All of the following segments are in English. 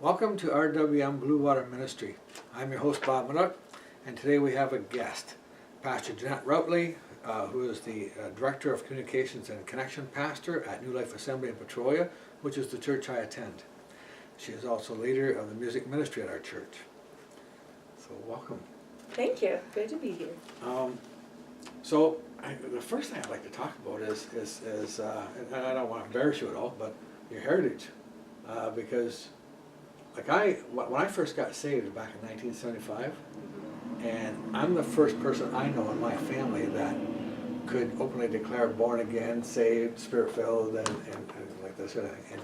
Welcome to RWM Blue Water Ministry. I'm your host, Bob Minook, and today we have a guest, Pastor Janette Routley, who is the Director of Communications and Connection Pastor at New Life Assembly in Petrolia, which is the church I attend. She is also leader of the music ministry at our church. So welcome. Thank you. Good to be here. The first thing I'd like to talk about is and I don't want to embarrass you at all, but your heritage, because when I first got saved back in 1975, and I'm the first person I know in my family that could openly declare born again, saved, spirit filled, and like this sort of thing.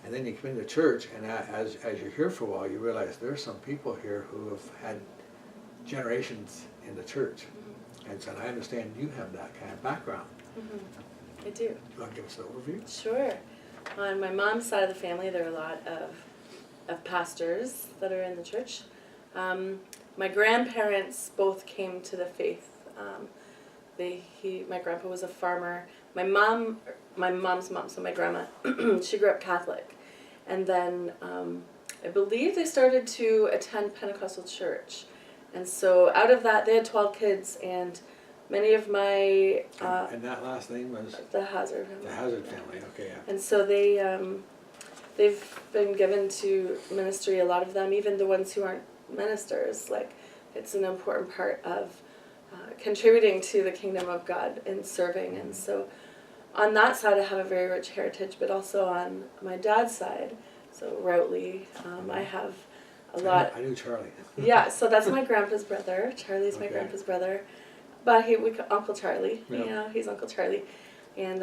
And then you come into church, and as you're here for a while, you realize there's some people here who have had generations in the church. And so I understand you have that kind of background. I do. You want to give us an overview? Sure. On my mom's side of the family, there are a lot of pastors that are in the church. My grandparents both came to the faith. My grandpa was a farmer. My mom's mom, so my grandma, she grew up Catholic. And then I believe they started to attend Pentecostal church. And so out of that, they had 12 kids, and many of my... and that last name was? The Hazard family. The Hazard family, okay, yeah. And so they've been given to ministry, a lot of them, even the ones who aren't ministers. Like, it's an important part of contributing to the kingdom of God and serving. And so on that side, I have a very rich heritage, but also on my dad's side, so Routley, I have a lot. I knew Charlie. Yeah, so that's my grandpa's brother. Charlie's my grandpa's brother. But we call Uncle Charlie. Yeah. You know, he's Uncle Charlie. And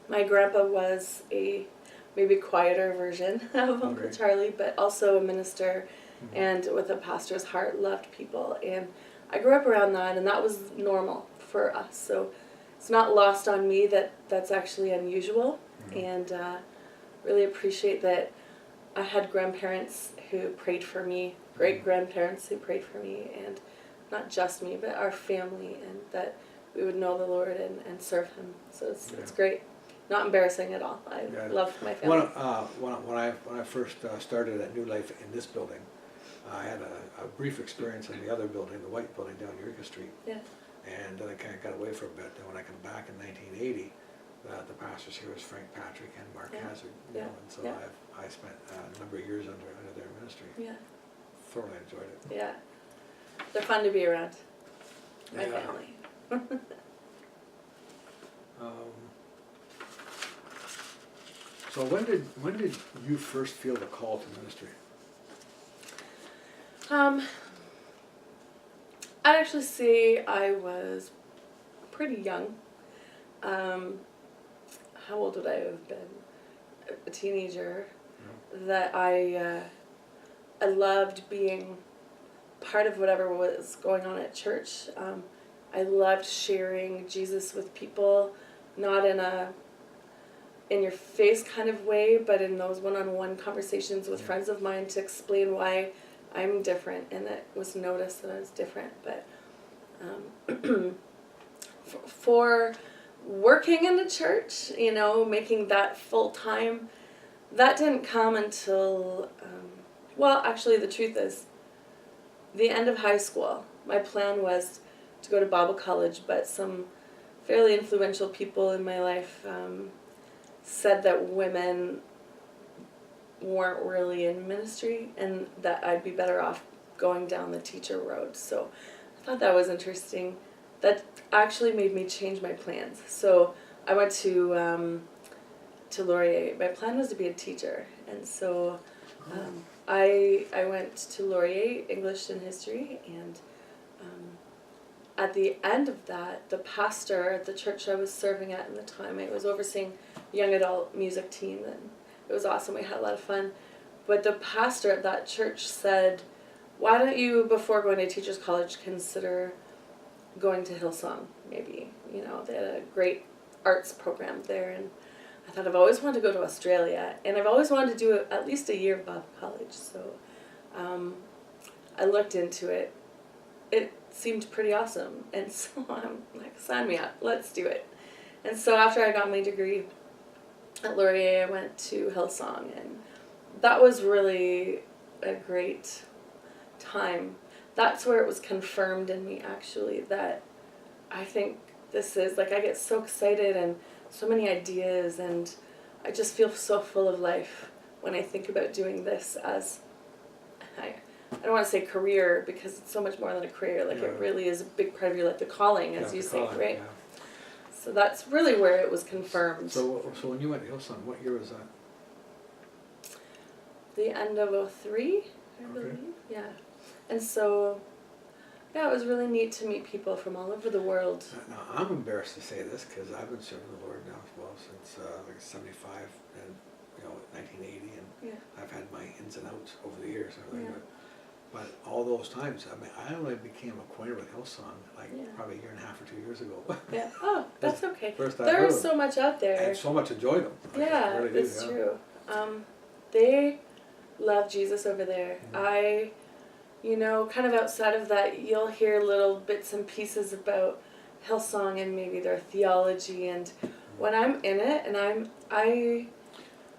my grandpa was a maybe quieter version of Uncle Charlie, but also a minister and with a pastor's heart, loved people. And I grew up around that, and that was normal for us. So it's not lost on me that that's actually unusual. And really appreciate that I had grandparents who prayed for me, great-grandparents who prayed for me, and not just me, but our family, and that we would know the Lord and serve Him. So it's great. Not embarrassing at all. I love my family. When I first started at New Life in this building, I had a brief experience in the other building, the white building down Eureka Street. Yeah. And then I kind of got away for a bit. Then when I come back in 1980, the pastors here was Frank Patrick and Mark Hazard. You know, and so I spent a number of years under their ministry. Yeah. Thoroughly enjoyed it. Yeah. They're fun to be around. My family. So when did you first feel the call to ministry? I'd actually say I was pretty young. How old would I have been? A teenager. That I loved being part of whatever was going on at church. I loved sharing Jesus with people, not in a in-your-face kind of way, but in those one-on-one conversations with friends of mine to explain why I'm different, and that was noticed that I was different. But for working in the church, you know, making that full-time, that didn't come until, well, actually the truth is, the end of high school. My plan was to go to Bible college, but some fairly influential people in my life said that women weren't really in ministry and that I'd be better off going down the teacher road. So I thought that was interesting. That actually made me change my plans. So I went to Laurier. My plan was to be a teacher, and so I went to Laurier, English and History, and at the end of that, the pastor at the church I was serving at the time, I was overseeing a young adult music team, and it was awesome. We had a lot of fun. But the pastor at that church said, why don't you, before going to teacher's college, consider going to Hillsong, maybe. You know, they had a great arts program there, and I thought I've always wanted to go to Australia, and I've always wanted to do at least a year of Bible college. So I looked into it. It seemed pretty awesome, and so I'm like, sign me up, let's do it. And so after I got my degree at Laurier, I went to Hillsong, and that was really a great time. That's where it was confirmed in me, actually, that I think this is, like, I get so excited and so many ideas, and I just feel so full of life when I think about doing this as, I don't want to say career, because it's so much more than a career. Like, it really is a big part of your life, the calling, as you say, right? Yeah. So that's really where it was confirmed. So when you went to Hillsong, what year was that? The end of 03, I believe. Yeah. And so, yeah, it was really neat to meet people from all over the world. Now, I'm embarrassed to say this because I've been serving the Lord now since like 75 and 1980, and I've had my ins and outs over the years. But all those times, I mean, I only became acquainted with Hillsong probably a year and a half or 2 years ago. Yeah. Oh, that's okay. First There's so much out there. I so much enjoy them. Yeah, really it's true. They love Jesus over there. Mm-hmm. Kind of outside of that, you'll hear little bits and pieces about Hillsong and maybe their theology, and when I'm in it, and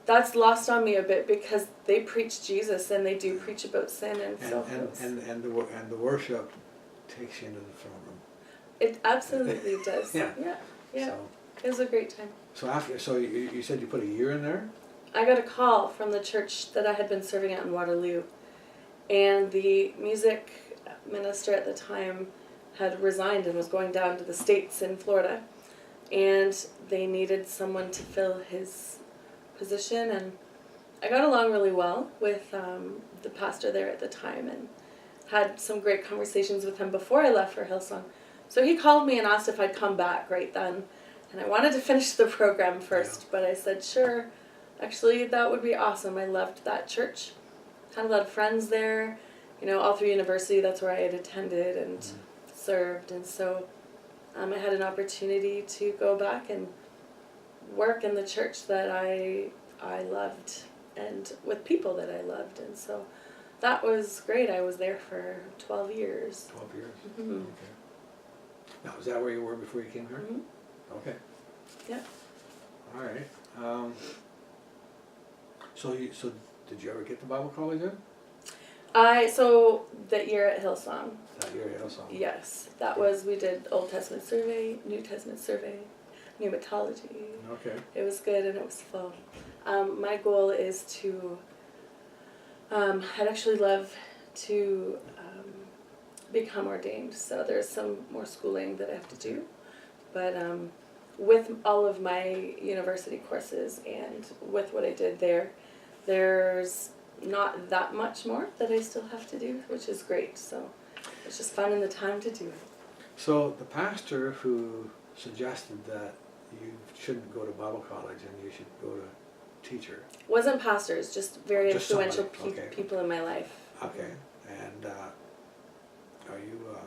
that's lost on me a bit, because they preach Jesus and they do preach about sin and so forth. And the worship takes you into the throne room. It absolutely does. Yeah. So, it was a great time. So you said you put a year in there? I got a call from the church that I had been serving at in Waterloo, and the music minister at the time had resigned and was going down to the States in Florida, and they needed someone to fill his position, and I got along really well with the pastor there at the time, and had some great conversations with him before I left for Hillsong. So he called me and asked if I'd come back right then, and I wanted to finish the program first, but I said sure. Actually, that would be awesome. I loved that church. Had a lot of friends there, all through university. That's where I had attended and served, and so I had an opportunity to go back and work in the church that I loved, and with people that I loved, and so that was great. I was there for 12 years. 12 years. Mm-hmm. Okay. Now, is that where you were before you came here? Mm-hmm. Okay. Yeah. All right. So did you ever get to Bible college then? So that year at Hillsong. That year at Hillsong. Yes, we did Old Testament survey, New Testament survey, pneumatology. Okay. It was good and it was fun. My goal is to, I'd actually love to become ordained. So there's some more schooling that I have to do, but with all of my university courses and with what I did there, there's not that much more that I still have to do, which is great. So it's just finding the time to do it. So the pastor who suggested that you shouldn't go to Bible college and you should go to teacher. Wasn't pastors, just very Just influential somebody. people in my life. Okay. And are you,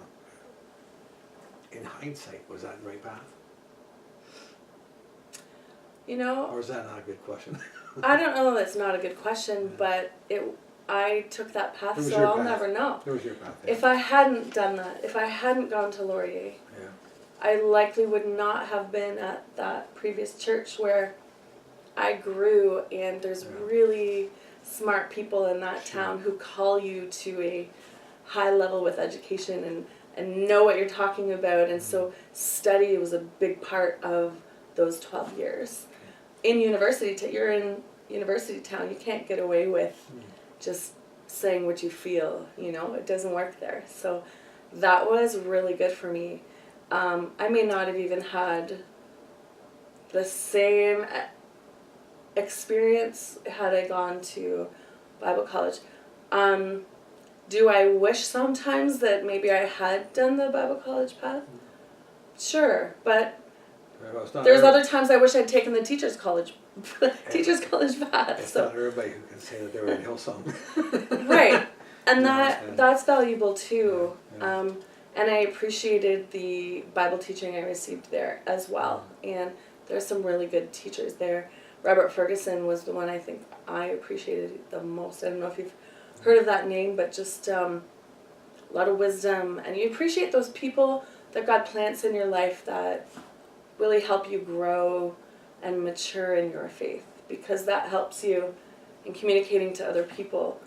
in hindsight, was that the right path? Or is that not a good question? I don't know if it's not a good question, but I took that path, so I'll never know. It was your path. Yeah. If I hadn't done that, if I hadn't gone to Laurier, I likely would not have been at that previous church where I grew, and there's really smart people in that town who call you to a high level with education and know what you're talking about, and so study was a big part of those 12 years. In university, you're in university town, you can't get away with just saying what you feel, it doesn't work there. So that was really good for me. I may not have even had the same experience had I gone to Bible college. Do I wish sometimes that maybe I had done the Bible college path? Sure, but there's other times I wish I'd taken the teacher's college path. It's not everybody who can say that they were in Hillsong. Right, and that's valuable too. And I appreciated the Bible teaching I received there as well. And there's some really good teachers there. Robert Ferguson was the one I think I appreciated the most. I don't know if you've heard of that name, but just a lot of wisdom. And you appreciate those people that God plants in your life that really help you grow and mature in your faith, because that helps you in communicating to other people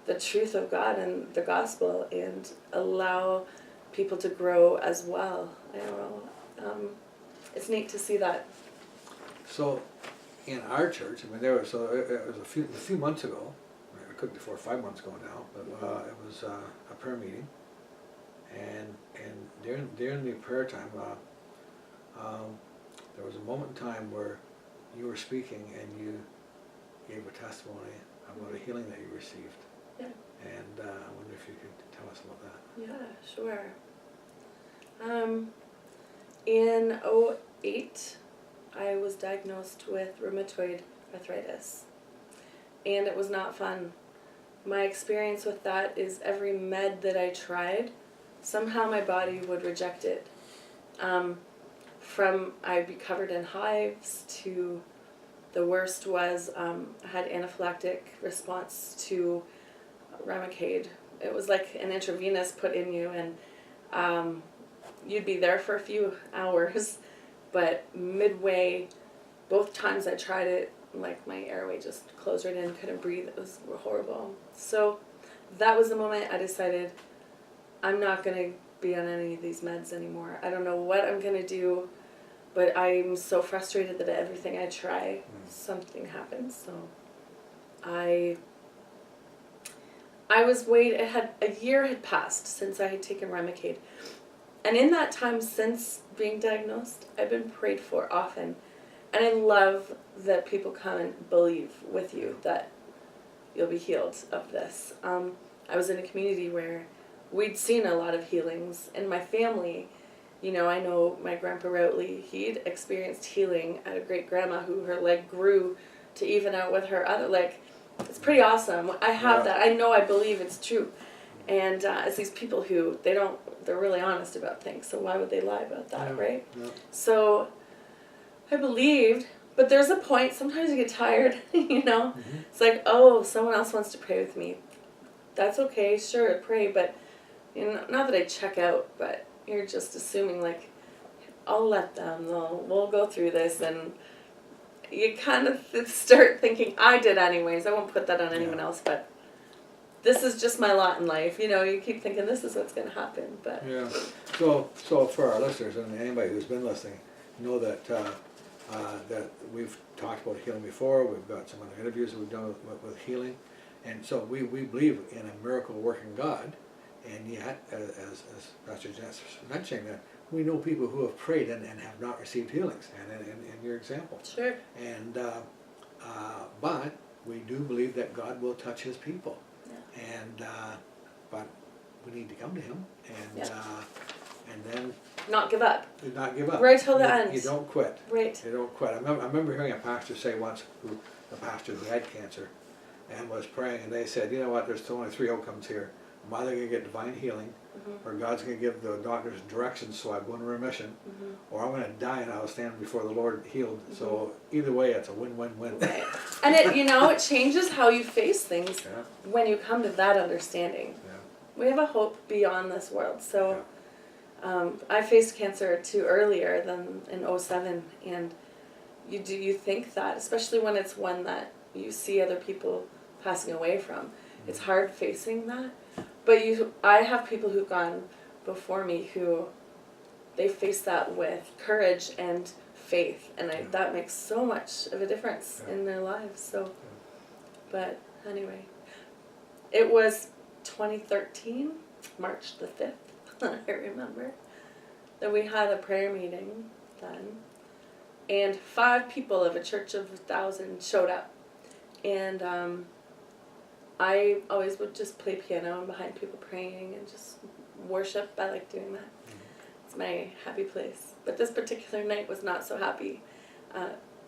the truth of God and the gospel and allow people to grow as well. I don't know. It's neat to see that. So, in our church, I mean, it was a few months ago. It could be 4 or 5 months ago now, but it was a prayer meeting, and during the prayer time, there was a moment in time where you were speaking and you gave a testimony about a healing that you received. Yeah. And I wonder if you could tell us about that. Yeah, sure. In '08, I was diagnosed with rheumatoid arthritis, and it was not fun. My experience with that is every med that I tried, somehow my body would reject it. From I'd be covered in hives to the worst was I had anaphylactic response to Remicade. It was like an intravenous put in you, and you'd be there for a few hours, but midway, both times I tried it, like my airway just closed right in, couldn't breathe. It was horrible. So that was the moment I decided I'm not going to be on any of these meds anymore. I don't know what I'm going to do, but I'm so frustrated that everything I try, something happens. So I was a year had passed since I had taken Remicade. And in that time since being diagnosed, I've been prayed for often. And I love that people come and believe with you that you'll be healed of this. I was in a community where we'd seen a lot of healings. In my family, I know my grandpa Routley, he'd experienced healing at a great-grandma who her leg grew to even out with her other leg. It's pretty awesome. I have that. I believe it's true. And it's these people who, they're really honest about things, so why would they lie about that, right? Yeah. So I believed, but there's a point, sometimes you get tired, Mm-hmm. It's like, oh, someone else wants to pray with me. That's okay, sure, pray, but not that I check out, but you're just assuming, like, I'll let them, we'll go through this, and you kind of start thinking, I did anyways, I won't put that on anyone else, but this is just my lot in life, you keep thinking this is what's going to happen, but... Yeah, so for our listeners, and anybody who's been listening, know that that we've talked about healing before, we've got some other interviews that we've done with healing, and so we believe in a miracle-working God, and yet, as Pastor Janette's mentioning, that we know people who have prayed and have not received healings, and in your example. Sure. And, but we do believe that God will touch His people. And but we need to come to Him and then not give up. Not give up. Right till the end. You don't quit. Right. You don't quit. I remember hearing a pastor say once, a pastor who had cancer, and was praying, and they said, you know what? There's only 3 outcomes here. I'm either going to get divine healing, or God's going to give the doctors directions so I go into remission, or I'm going to die and I'll stand before the Lord healed. So either way, it's a win-win-win. Right. And it changes how you face things when you come to that understanding. Yeah. We have a hope beyond this world. So I faced cancer too earlier than in '07, and you think that, especially when it's one that you see other people passing away from. It's hard facing that. But I have people who've gone before me who they face that with courage and faith, and that makes so much of a difference in their lives. So, but anyway, it was 2013, March the 5th, I remember, that we had a prayer meeting then, and 5 people of a church of 1,000 showed up, and I always would just play piano and behind people praying and just worship. I like doing that. It's my happy place. But this particular night was not so happy.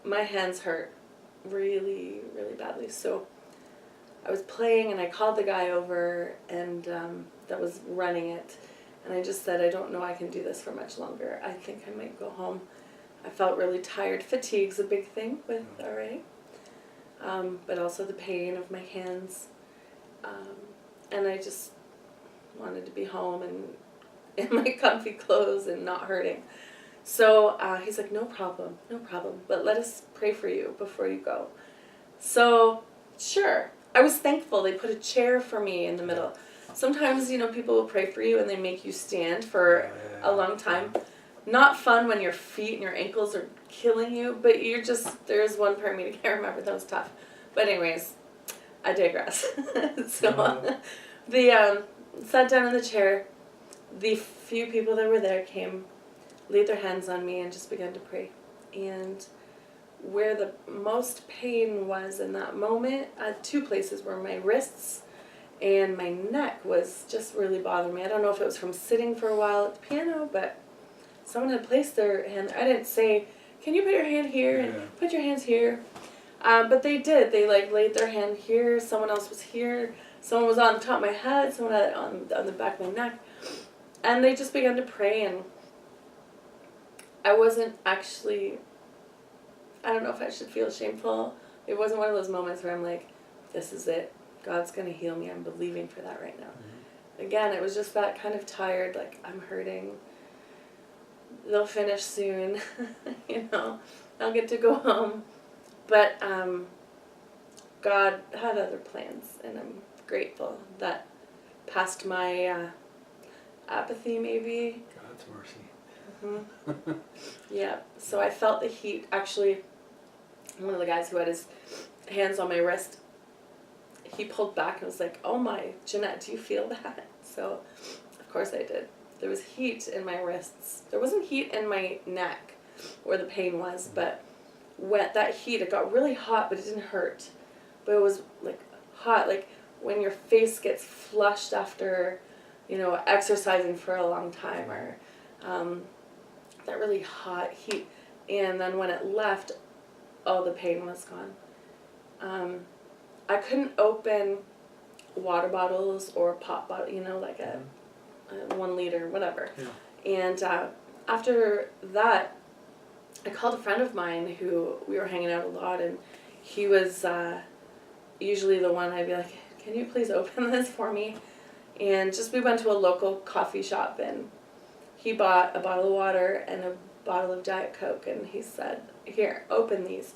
My hands hurt really, really badly. So I was playing and I called the guy over and that was running it. And I just said, I don't know I can do this for much longer. I think I might go home. I felt really tired. Fatigue's a big thing with RA. But also the pain of my hands. And I just wanted to be home and in my comfy clothes and not hurting. So he's like, no problem, but let us pray for you before you go. So, sure. I was thankful they put a chair for me in the middle. Sometimes, people will pray for you and they make you stand for a long time. Not fun when your feet and your ankles are killing you, but there's one part of me that can't remember, that was tough. But anyways, I digress. So, sat down in the chair. The few people that were there came, laid their hands on me and just began to pray. And where the most pain was in that moment, two places were my wrists and my neck was just really bothering me. I don't know if it was from sitting for a while at the piano, but someone had placed their hand there. I didn't say, can you put your hand here and put your hands here? But they did. They laid their hand here. Someone else was here. Someone was on the top of my head. Someone had it on the back of my neck. And they just began to pray, and I wasn't actually, I don't know if I should feel shameful. It wasn't one of those moments where I'm like, this is it. God's going to heal me. I'm believing for that right now. Mm-hmm. Again, it was just that kind of tired, like, I'm hurting. They'll finish soon. I'll get to go home. But God had other plans, and I'm grateful that past my apathy, maybe. God's mercy. Mm-hmm. Yeah, so I felt the heat. Actually, one of the guys who had his hands on my wrist, he pulled back and was like, oh my, Janette, do you feel that? So, of course I did. There was heat in my wrists. There wasn't heat in my neck where the pain was, but that heat, it got really hot, but it didn't hurt. But it was like hot, like when your face gets flushed after, exercising for a long time, or that really hot heat. And then when it left, all the pain was gone. I couldn't open water bottles or pop bottle, like a 1 liter, whatever. Yeah. And after that, I called a friend of mine who we were hanging out a lot, and he was usually the one I'd be like, can you please open this for me? And we went to a local coffee shop, and he bought a bottle of water and a bottle of Diet Coke, and he said, here, open these.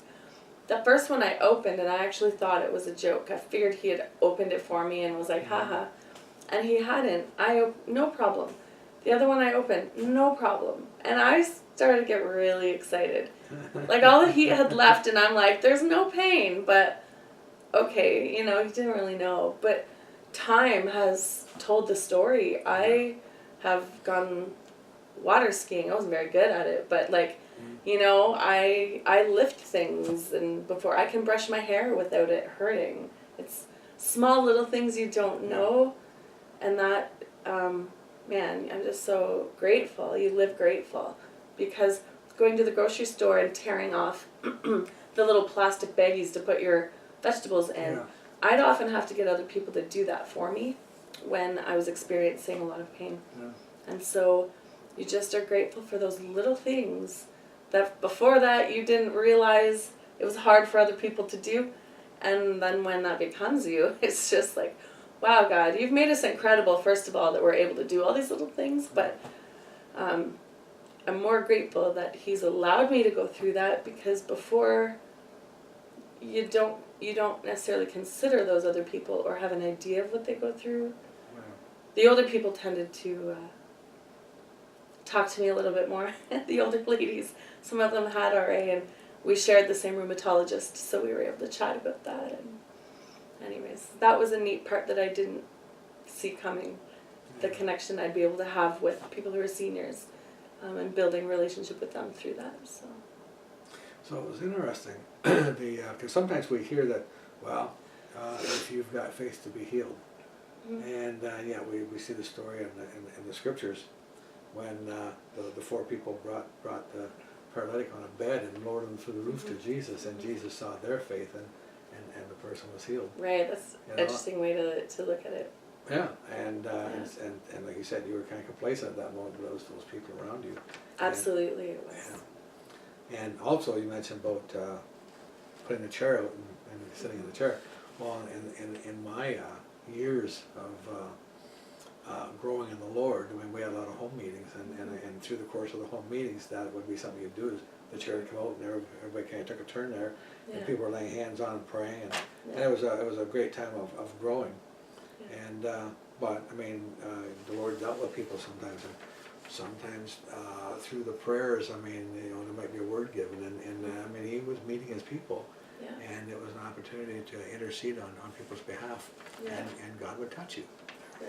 The first one I opened, and I actually thought it was a joke. I figured he had opened it for me and was like, haha. And he hadn't. No problem. The other one I opened, no problem. And I started to get really excited. Like, all the heat had left, and I'm like, there's no pain, but okay, he didn't really know. But time has told the story. I have gone water skiing. I wasn't very good at it, but I lift things, and before I can brush my hair without it hurting. It's small little things you don't know, and that, man, I'm just so grateful. You live grateful, because going to the grocery store and tearing off the little plastic baggies to put your vegetables in, I'd often have to get other people to do that for me when I was experiencing a lot of pain. Yeah. And so you just are grateful for those little things that before that you didn't realize it was hard for other people to do. And then when that becomes you, it's just like, wow, God, you've made us incredible, first of all, that we're able to do all these little things. But I'm more grateful that He's allowed me to go through that, because before you don't necessarily consider those other people or have an idea of what they go through. Wow. The older people tended to talk to me a little bit more. The older ladies, some of them had RA, and we shared the same rheumatologist, so we were able to chat about that. And anyways, that was a neat part that I didn't see coming, the connection I'd be able to have with people who are seniors, and building relationship with them through that. So it was interesting, because sometimes we hear that, if you've got faith to be healed. Mm-hmm. And we see the story in the scriptures when the 4 people brought the paralytic on a bed and lowered him through the roof to Jesus, and Jesus saw their faith, and the person was healed. Right, that's an interesting way to look at it. Yeah, and like you said, you were kind of complacent at that moment with those people around you. Absolutely, it was. Yeah. And also, you mentioned about putting a chair out and sitting in the chair. Well, in my years of growing in the Lord, we had a lot of home meetings, and through the course of the home meetings, that would be something you'd do, is the chair would come out, and everybody kind of took a turn there, Yeah. and people were laying hands on and praying, and Yeah. it was a great time of growing. Yeah. And but I mean, the Lord dealt with people sometimes, and sometimes through the prayers, I mean, there might be a word given, and I mean, He was meeting His people, Yeah. and it was an opportunity to intercede on people's behalf, Yeah. and God would touch you. Yeah.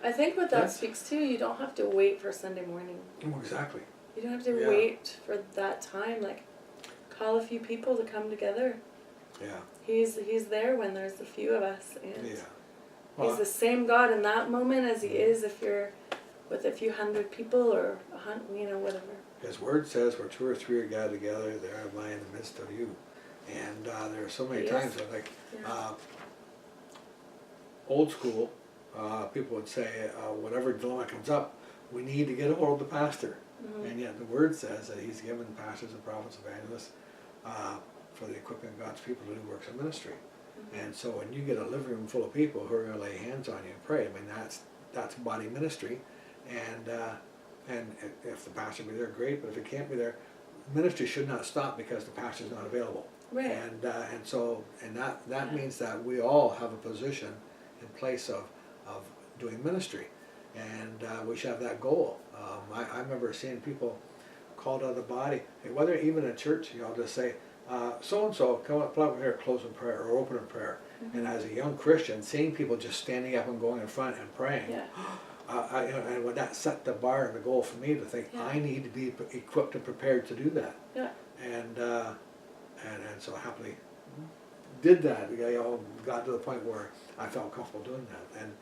I think what that That's- speaks to, you don't have to wait for Sunday morning. Oh, exactly. You don't have to Yeah. wait for that time. Like, call a few people to come together. Yeah. He's there when there's a few of us, and Yeah. He's the same God in that moment as He is if you're with a few hundred people or whatever. His word says, where 2 or 3 are gathered together, there am I in the midst of you. And there are so many Yes. times that, like, Yeah. old school, people would say, whatever dilemma comes up, we need to get a hold of the pastor. Mhm. And yet the word says that He's given pastors and prophets, evangelists, for the equipping of God's people to do works of ministry. Mhm. And so when you get a living room full of people who are going to lay hands on you and pray, I mean, that's body ministry. And if the pastor be there, great. But if he can't be there, ministry should not stop because the pastor's not available. Right. And that Yeah. means that we all have a position in place of doing ministry, and we should have that goal. I remember seeing people called out of the body, whether even in church, just say, so and so, come up here, close in prayer or open in prayer. Mhm. And as a young Christian, seeing people just standing up and going in front and praying. Yeah. And when that set the bar and the goal for me to think, Yeah. I need to be equipped and prepared to do that. Yeah. And so I happily did that. Got to the point where I felt comfortable doing that. And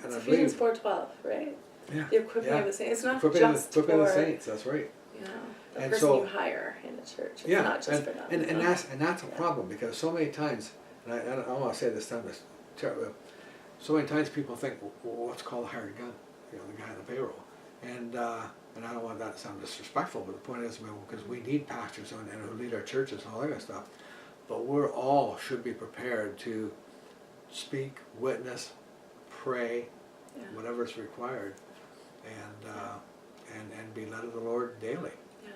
It's I Ephesians believe, 4:12, right? yeah, The equipping yeah. of the saints. It's not Equipping just the for saints. That's right. the And person so- you hire in the church. It's Yeah, not just and, for them. and that's a Yeah. problem, because so many times, and I want to say this time, it's terrible. So many times people think, well, what's called a hired gun? The guy on the payroll. And I don't want that to sound disrespectful, but the point is, because we need pastors and who lead our churches and all that kind of stuff, but we're all should be prepared to speak, witness, pray, Yeah. whatever is required, and be led of the Lord daily. Yeah.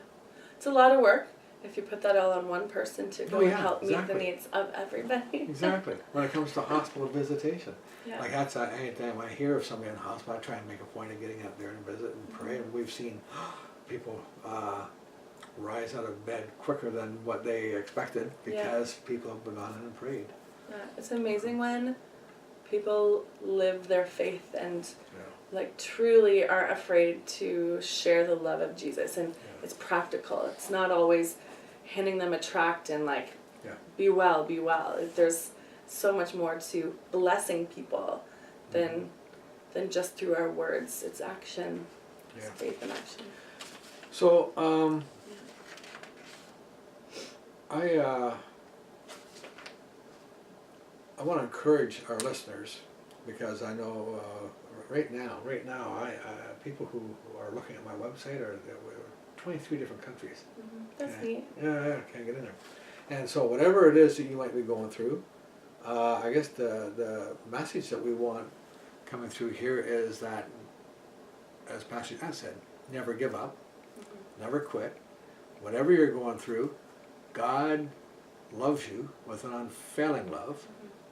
It's a lot of work if you put that all on one person to go Oh, and yeah, help meet exactly. the needs of everybody. Exactly. When it comes to hospital visitation. Yeah. Like that's anytime I hear of somebody in the hospital, I try and make a point of getting up there and visit and pray. And we've seen people rise out of bed quicker than what they expected because people have gone in and prayed. Yeah. It's amazing when people live their faith and like truly aren't afraid to share the love of Jesus, and it's practical. It's not always handing them a tract and like be well, be well. There's so much more to blessing people than just through our words. It's action. It's faith in action. So I want to encourage our listeners, because I know right now, people who are looking at my website are 23 different countries. Mm-hmm. That's Yeah. neat. Yeah, can't get in there. And so whatever it is that you might be going through, I guess the message that we want coming through here is that, as Pastor Janette said, never give up, never quit. Whatever you're going through, God loves you with an unfailing love,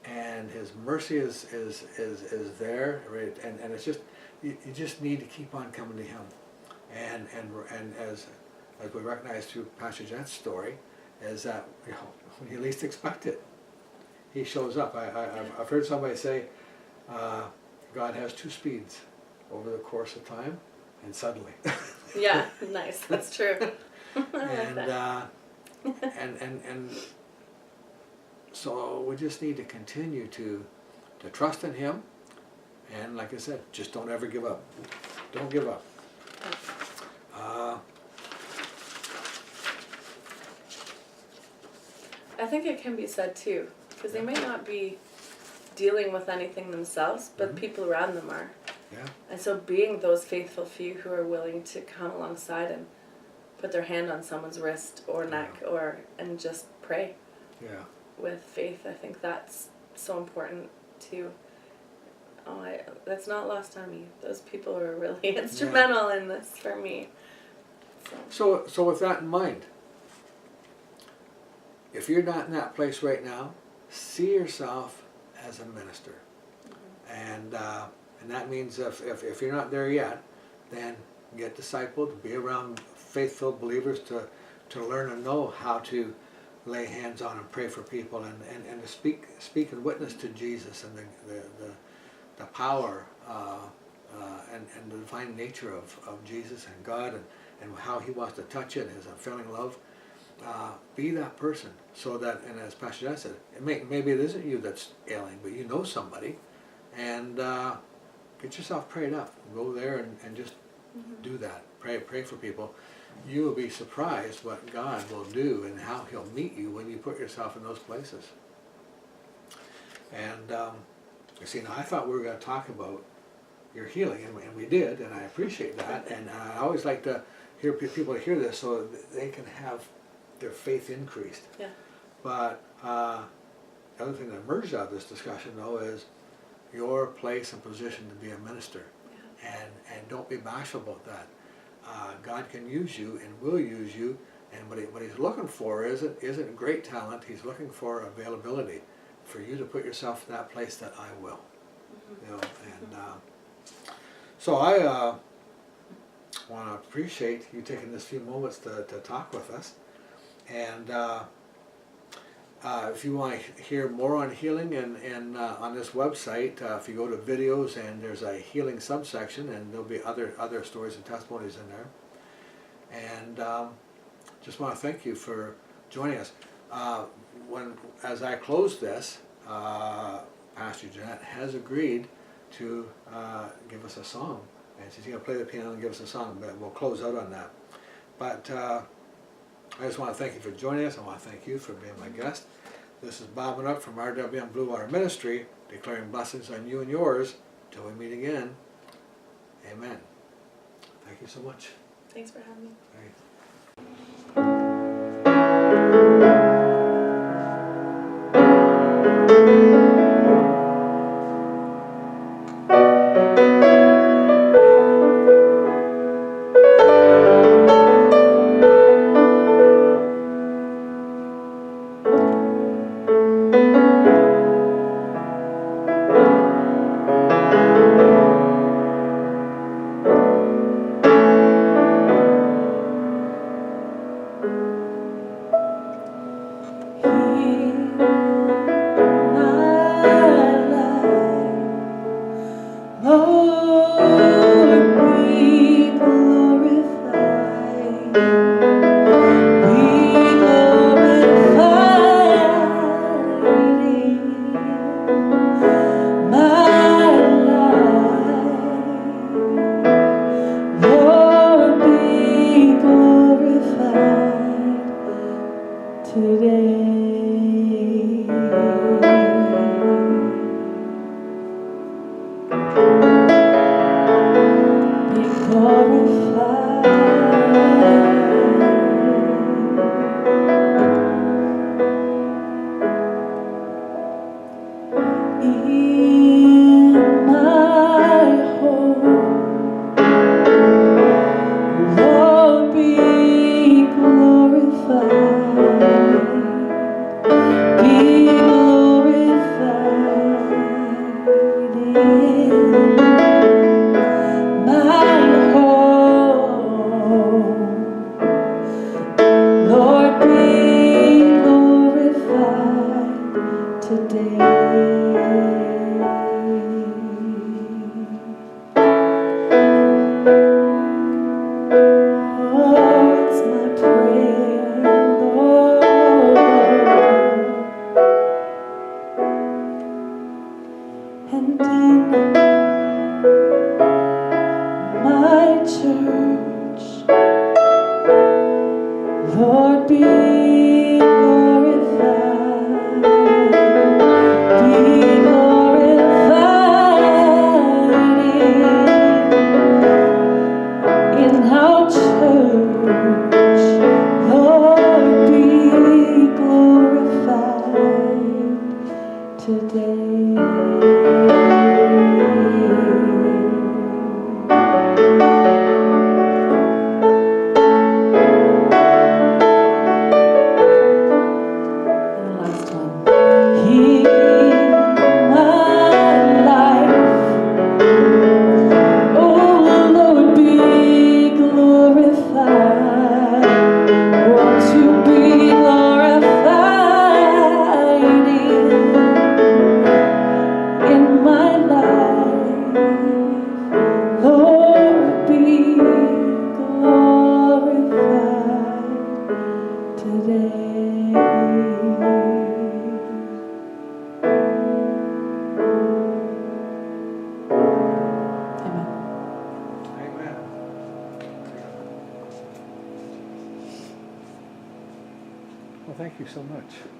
and His mercy is there, right? And it's just you just need to keep on coming to Him, and as we recognize through Pastor Janette's story, is that when you least expect it, He shows up. I've heard somebody say, God has 2 speeds: over the course of time and suddenly. Yeah, nice. That's true. I like that. And so we just need to continue to trust in Him, and like I said, just don't ever give up. Don't give up. I think it can be said too, because they may not be dealing with anything themselves, but people around them are. Yeah. And so being those faithful few who are willing to come alongside and put their hand on someone's wrist or neck and just pray Yeah. with faith, I think that's so important too. That's not lost on me. Those people were really instrumental in this for me. So with that in mind, if you're not in that place right now, see yourself as a minister. And that means if you're not there yet, then get discipled, be around faith-filled believers to learn and know how to lay hands on and pray for people and to speak and witness to Jesus and the power and the divine nature of Jesus and God and how he wants to touch you and his unfailing love. Be that person, so that, and as Pastor Janette said, maybe it isn't you that's ailing, but you know somebody, and get yourself prayed up. Go there and just do that. Pray for people. You will be surprised what God will do and how he'll meet you when you put yourself in those places. And you see, now I thought we were going to talk about your healing, and we did, and I appreciate that. And I always like to hear people hear this so they can have their faith increased. Yeah. But the other thing that emerged out of this discussion, though, is your place and position to be a minister. Yeah. And don't be bashful about that. God can use you and will use you, and what he's looking for isn't great talent. He's looking for availability, for you to put yourself in that place that I will. You know, and so I want to appreciate you taking this few moments to talk with us. And if you want to hear more on healing and on this website, if you go to videos, and there's a healing subsection, and there'll be other stories and testimonies in there. And just want to thank you for joining us. As I close this, Pastor Janette has agreed to give us a song, and she's going to play the piano and give us a song, but we'll close out on that. But I just want to thank you for joining us. I want to thank you for being my guest. This is Bob and Up from RWM Blue Water Ministry, declaring blessings on you and yours till we meet again. Amen. Thank you so much. Thanks for having me. Lord, be glorified. Well, thank you so much.